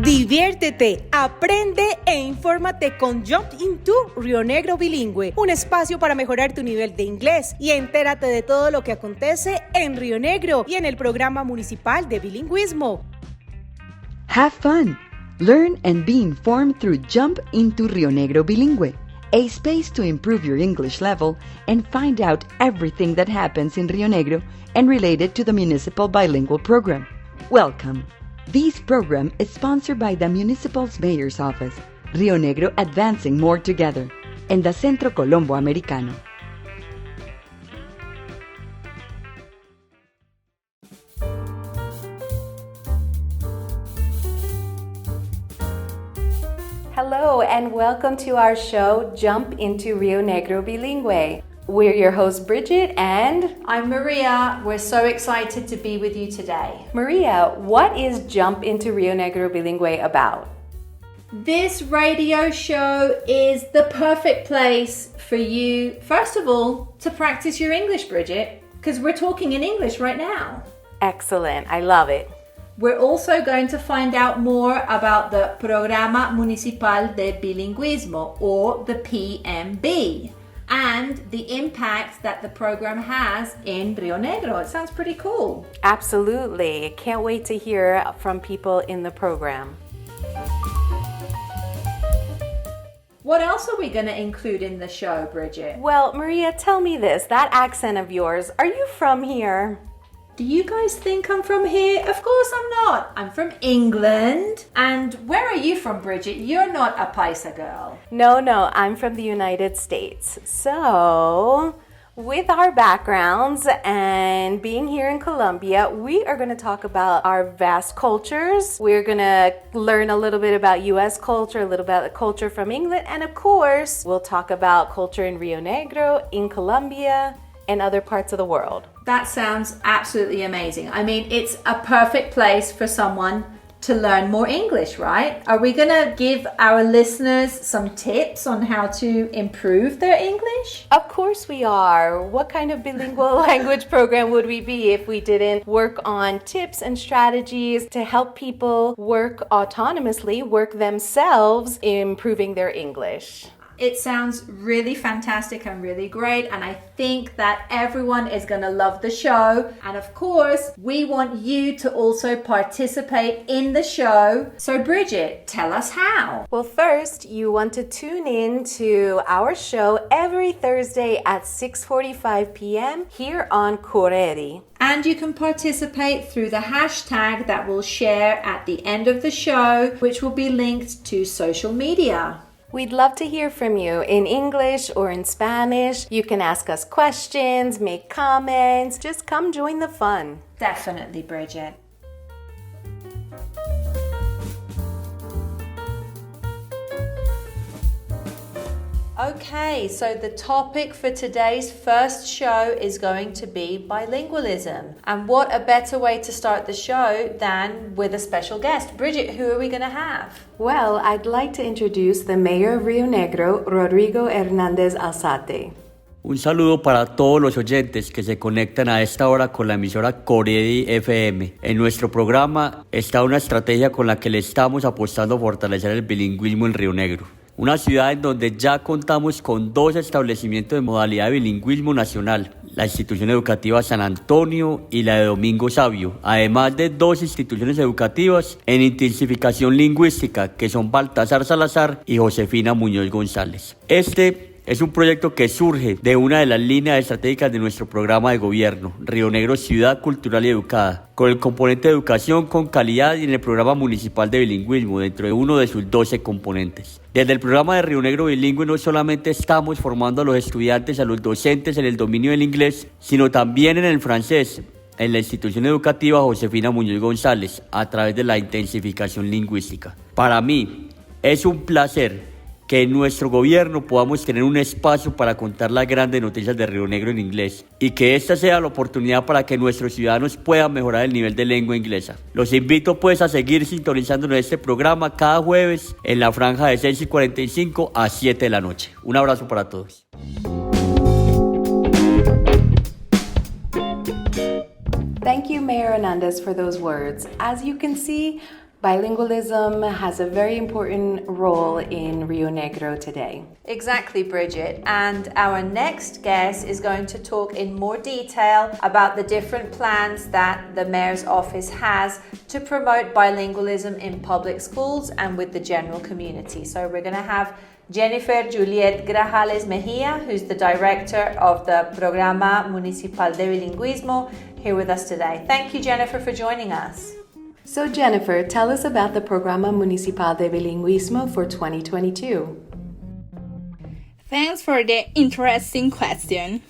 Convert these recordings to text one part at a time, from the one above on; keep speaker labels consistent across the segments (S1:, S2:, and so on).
S1: Diviértete, aprende e infórmate con Jump into Rionegro Bilingüe, un espacio para mejorar tu nivel de inglés y entérate de todo lo que acontece en Rionegro y en el programa municipal de bilingüismo.
S2: Have fun! Learn and be informed through Jump into Rionegro Bilingüe, a space to improve your English level and find out everything that happens in Rionegro and related to the municipal bilingual program. Welcome! This program is sponsored by the Municipal's Mayor's Office, Rionegro Advancing More Together, and the Centro Colombo Americano.
S3: Hello and welcome to our show, Jump into Rionegro Bilingüe. We're your hosts, Bridget, and
S4: I'm Maria. We're so excited to be with you today.
S3: Maria, what is Jump into Rionegro Bilingüe about?
S4: This radio show is the perfect place for you, first of all, to practice your English, Bridget, because we're talking in English right now.
S3: Excellent. I love it.
S4: We're also going to find out more about the Programa Municipal de Bilingüismo, or the PMB, and the impact that the program has in Rionegro. It sounds pretty cool.
S3: Absolutely. Can't wait to hear from people in the program.
S4: What else are we going to include in the show, Bridget?
S3: Well, Maria, tell me this. That accent of yours, are you from here?
S4: Do you guys think I'm from here? Of course I'm not. I'm from England. And where are you from, Bridget? You're not a Paisa girl.
S3: No, I'm from the United States. So, with our backgrounds and being here in Colombia, we are going to talk about our vast cultures. We're going to learn a little bit about U.S. culture, a little bit about culture from England, and of course, we'll talk about culture in Rionegro, in Colombia, and other parts of the world.
S4: That sounds absolutely amazing. I mean, it's a perfect place for someone to learn more English, right? Are we going to give our listeners some tips on how to improve their English?
S3: Of course we are. What kind of bilingual language program would we be if we didn't work on tips and strategies to help people work autonomously, work themselves, improving their English?
S4: It sounds really fantastic and really great, and I think that everyone is going to love the show. And of course, we want you to also participate in the show. So Bridget, tell us how.
S3: Well, first, you want to tune in to our show every Thursday at 6:45 p.m. here on COREDI.
S4: And you can participate through the hashtag that we'll share at the end of the show, which will be linked to social media.
S3: We'd love to hear from you in English or in Spanish. You can ask us questions, make comments. Just come join the fun.
S4: Definitely, Bridget. Okay, so the topic for today's first show is going to be bilingualism. And what a better way to start the show than with a special guest. Bridget, who are we going to have?
S3: Well, I'd like to introduce the Mayor of Rionegro, Rodrigo Hernández Alzate.
S5: Un saludo para todos los oyentes que se conectan a esta hora con la emisora COREDI FM. En nuestro programa está una estrategia con la que le estamos apostando a fortalecer el bilingüismo en Rionegro. Una ciudad en donde ya contamos con 2 establecimientos de modalidad de bilingüismo nacional, la institución educativa San Antonio y la de Domingo Sabio, además de 2 instituciones educativas en intensificación lingüística que son Baltasar Salazar y Josefina Muñoz González. Este es un proyecto que surge de una de las líneas estratégicas de nuestro programa de gobierno, Rionegro Ciudad Cultural y Educada, con el componente de educación con calidad y en el programa municipal de bilingüismo dentro de uno de sus 12 componentes. Desde el programa de Rionegro Bilingüe no solamente estamos formando a los estudiantes, a los docentes en el dominio del inglés, sino también en el francés, en la institución educativa Josefina Muñoz González, a través de la intensificación lingüística. Para mí es un placer que en nuestro gobierno podamos tener un espacio para contar las grandes noticias de Rionegro en inglés y que esta sea la oportunidad para que nuestros ciudadanos puedan mejorar el nivel de lengua inglesa. Los invito pues a seguir sintonizándonos este programa cada jueves en la franja de 6:45 a 7 de la noche. Un abrazo para todos.
S3: Thank you, Mayor Hernandez, for those words. As you can see, Bilingualism has a very important role in Rionegro today.
S4: Exactly, Bridget. And our next guest is going to talk in more detail about the different plans that the Mayor's Office has to promote bilingualism in public schools and with the general community. So we're going to have Jennifer Juliet Grajales Mejia, who's the director of the Programa Municipal de Bilingüismo, here with us today. Thank you, Jennifer, for joining us.
S3: So Jennifer, tell us about the Programa Municipal de Bilingüismo for 2022.
S6: Thanks for the interesting question.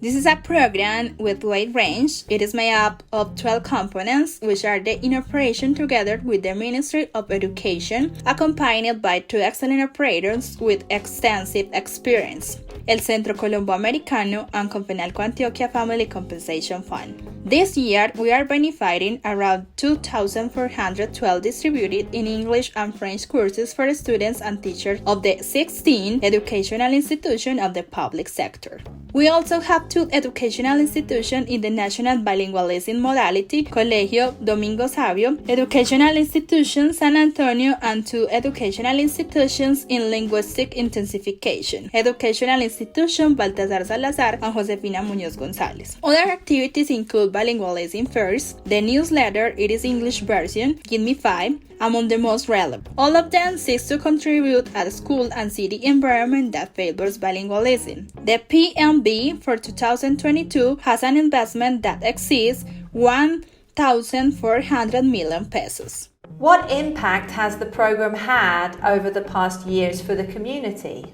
S6: This is a program with wide range. It is made up of 12 components, which are in operation together with the Ministry of Education, accompanied by 2 excellent operators with extensive experience, el Centro Colombo Americano and Confenalco Antioquia Family Compensation Fund. This year, we are benefiting around 2,412 distributed in English and French courses for students and teachers of the 16 educational institutions of the public sector. We also have 2 educational institutions in the national bilingualism modality, Colegio Domingo Sabio, Educational Institution San Antonio, and 2 educational institutions in linguistic intensification, Educational Institution Baltasar Salazar and Josefina Muñoz González. Other activities include bilingualism first, the newsletter, it is English version, Give Me 5, among the most relevant. All of them seek to contribute at a school and city environment that favors bilingualism. The PMB for 2022 has an investment that exceeds 1,400 million pesos.
S4: What impact has the program had over the past years for the community?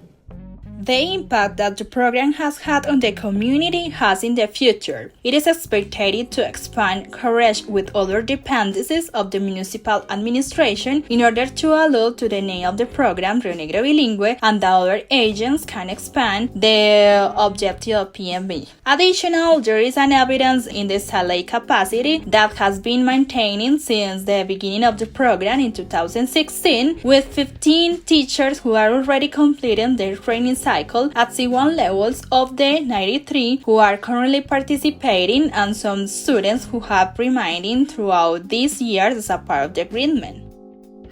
S6: The impact that the program has had on the community has in the future. It is expected to expand coverage with other dependencies of the municipal administration in order to allow to the name of the program Rionegro Bilingüe, and the other agents can expand the objective of PMB. Additionally, there is an evidence in the salary capacity that has been maintaining since the beginning of the program in 2016, with 15 teachers who are already completing their training cycle at C1 levels of the 93 who are currently participating, and some students who have remained throughout these years as a part of the agreement.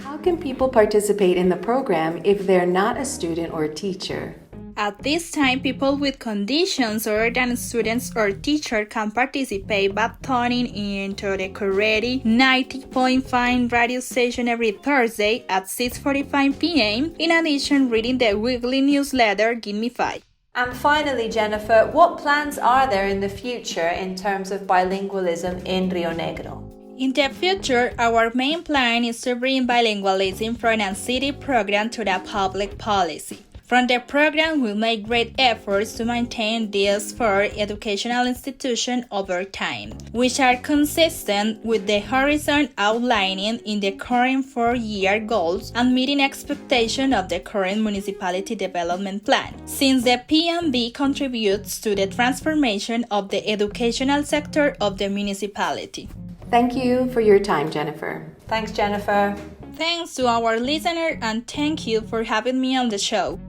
S3: How can people participate in the program if they're not a student or a teacher?
S6: At this time, people with conditions other than students or teachers can participate by tuning into the COREDI 90.5 radio station every Thursday at 6:45 p.m. In addition, reading the weekly newsletter Give Me 5.
S4: And finally, Jennifer, what plans are there in the future in terms of bilingualism in Rionegro?
S6: In the future, our main plan is to bring bilingualism from a city program to the public policy. From the program, we'll make great efforts to maintain these 4 educational institutions over time, which are consistent with the horizon outlining in the current 4-year goals and meeting expectations of the current municipality development plan, since the PMB contributes to the transformation of the educational sector of the municipality.
S3: Thank you for your time, Jennifer.
S4: Thanks, Jennifer.
S6: Thanks to our listener, and thank you for having me on the show.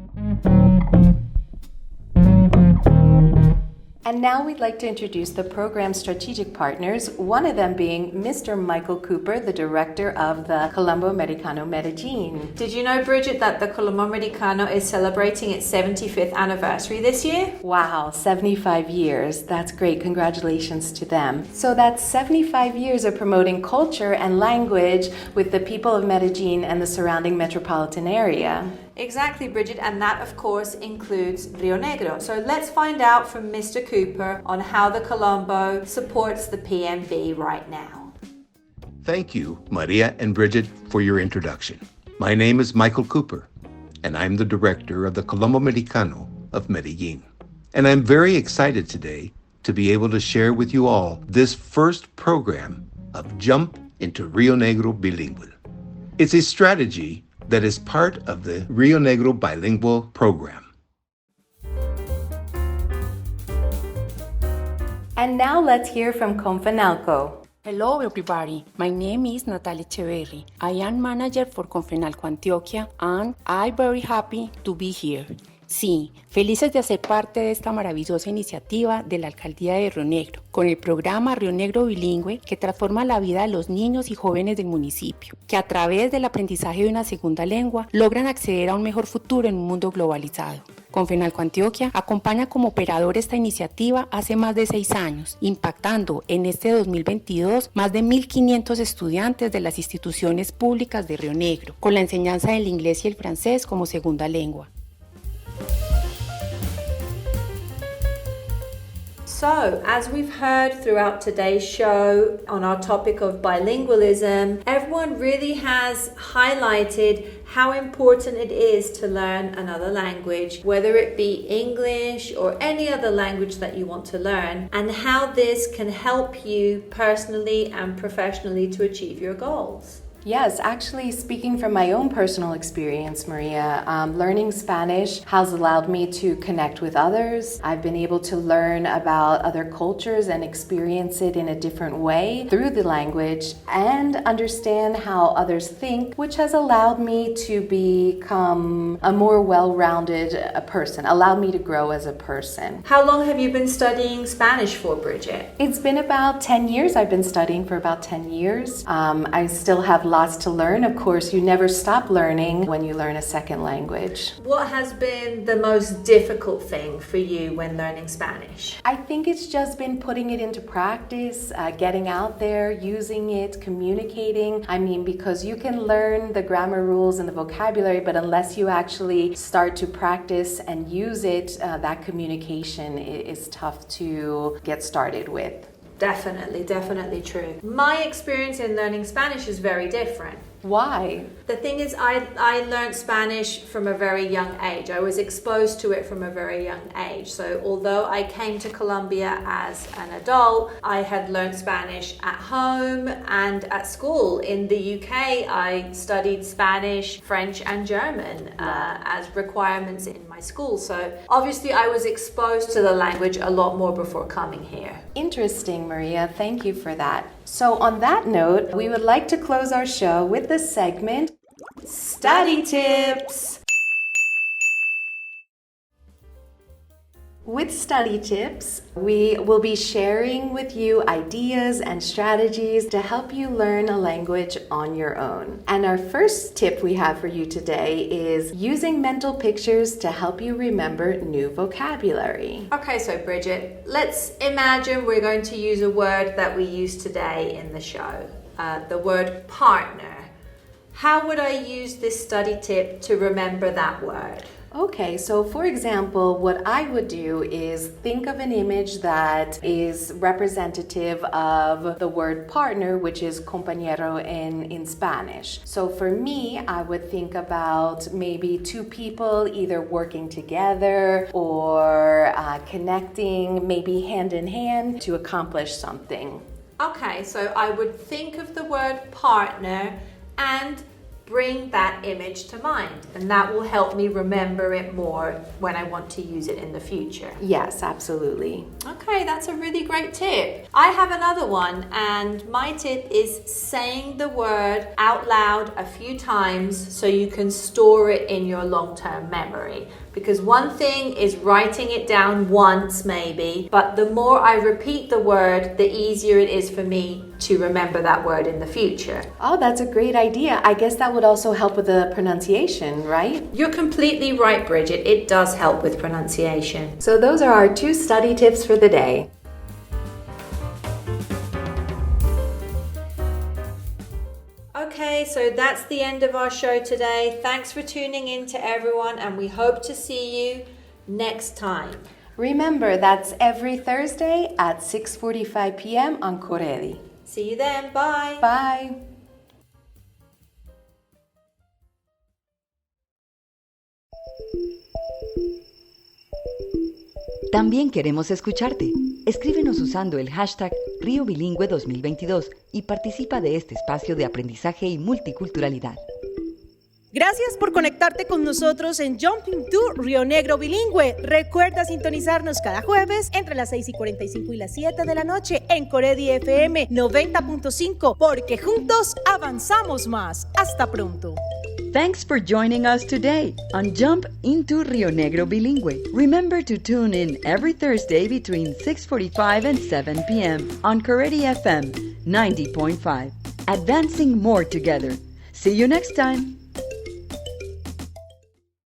S3: And now we'd like to introduce the program's strategic partners, one of them being Mr. Michael Cooper, the director of the Colombo Americano Medellin.
S4: Did you know, Bridget, that the Colombo Americano is celebrating its 75th anniversary this year?
S3: Wow, 75 years. That's great. Congratulations to them. So that's 75 years of promoting culture and language with the people of Medellin and the surrounding metropolitan area.
S4: Exactly, Bridget, and that, of course, includes Rionegro. So let's find out from Mr. Cooper on how the Colombo supports the PMB right now.
S7: Thank you, Maria and Bridget, for your introduction. My name is Michael Cooper, and I'm the director of the Colombo Americano of Medellin. And I'm very excited today to be able to share with you all this first program of Jump into Rionegro Bilingüe. It's a strategy that is part of the Rionegro Bilingual program.
S3: And now let's hear from Confenalco.
S8: Hello everybody, my name is Natalia Echeverri. I am manager for Confenalco Antioquia and I'm very happy to be here. Sí, felices de hacer parte de esta maravillosa iniciativa de la Alcaldía de Rionegro, con el programa Rionegro Bilingüe que transforma la vida de los niños y jóvenes del municipio, que a través del aprendizaje de una segunda lengua logran acceder a un mejor futuro en un mundo globalizado. Confenalco Antioquia acompaña como operador esta iniciativa hace más de 6 años, impactando en este 2022 más de 1.500 estudiantes de las instituciones públicas de Río Negro, con la enseñanza del inglés y el francés como segunda lengua.
S4: So, as we've heard throughout today's show on our topic of bilingualism, everyone really has highlighted how important it is to learn another language, whether it be English or any other language that you want to learn, and how this can help you personally and professionally to achieve your goals.
S3: Yes, actually, speaking from my own personal experience, Maria, learning Spanish has allowed me to connect with others. I've been able to learn about other cultures and experience it in a different way through the language and understand how others think, which has allowed me to become a more well-rounded person, allowed me to grow as a person.
S4: How long have you been studying Spanish for, Bridget?
S3: It's been about 10 years. I've been studying for about 10 years. I still have lots to learn. Of course, you never stop learning when you learn a second language.
S4: What has been the most difficult thing for you when learning Spanish?
S3: I think it's just been putting it into practice, getting out there, using it, communicating. I mean, because you can learn the grammar rules and the vocabulary, but unless you actually start to practice and use it, that communication is tough to get started with.
S4: Definitely true. My experience in learning Spanish is very different.
S3: Why?
S4: The thing is, I learned Spanish from a very young age. I was exposed to it from a very young age. So although I came to Colombia as an adult, I had learned Spanish at home and at school. In the UK, I studied Spanish, French, and German as requirements in my school. So obviously I was exposed to the language a lot more before coming here.
S3: Interesting, Maria. Thank you for that. So on that note, we would like to close our show with the segment Study Tips. With Study Tips, we will be sharing with you ideas and strategies to help you learn a language on your own. And our first tip we have for you today is using mental pictures to help you remember new vocabulary.
S4: Okay, so Bridget, let's imagine we're going to use a word that we use today in the show, the word partner. How would I use this study tip to remember that word?
S3: Okay, so for example, what I would do is think of an image that is representative of the word partner, which is compañero in Spanish. So for me, I would think about maybe two people either working together or connecting, maybe hand in hand to accomplish something.
S4: Okay, so I would think of the word partner and bring that image to mind, and that will help me remember it more when I want to use it in the future.
S3: Yes, absolutely.
S4: Okay, that's a really great tip. I have another one, and my tip is saying the word out loud a few times so you can store it in your long-term memory. Because one thing is writing it down once maybe, but the more I repeat the word, the easier it is for me to remember that word in the future.
S3: Oh, that's a great idea. I guess that would also help with the pronunciation, right?
S4: You're completely right, Bridget. It does help with pronunciation.
S3: So those are our 2 study tips for the day.
S4: Okay, so that's the end of our show today. Thanks for tuning in to everyone, and we hope to see you next time.
S3: Remember, that's every Thursday at 6:45 p.m. on COREDI.
S4: See you then. Bye.
S3: Bye.
S2: También queremos escucharte. Escríbenos usando el hashtag Río Bilingüe 2022 y participa de este espacio de aprendizaje y multiculturalidad.
S1: Gracias por conectarte con nosotros en Jumping to Rionegro Bilingüe. Recuerda sintonizarnos cada jueves entre las 6:45 y las 7 de la noche en COREDI FM 90.5, porque juntos avanzamos más. Hasta pronto.
S2: Thanks for joining us today on Jump into Rionegro Bilingüe. Remember to tune in every Thursday between 6:45 and 7 p.m. on COREDI FM 90.5. Advancing more together. See you next time.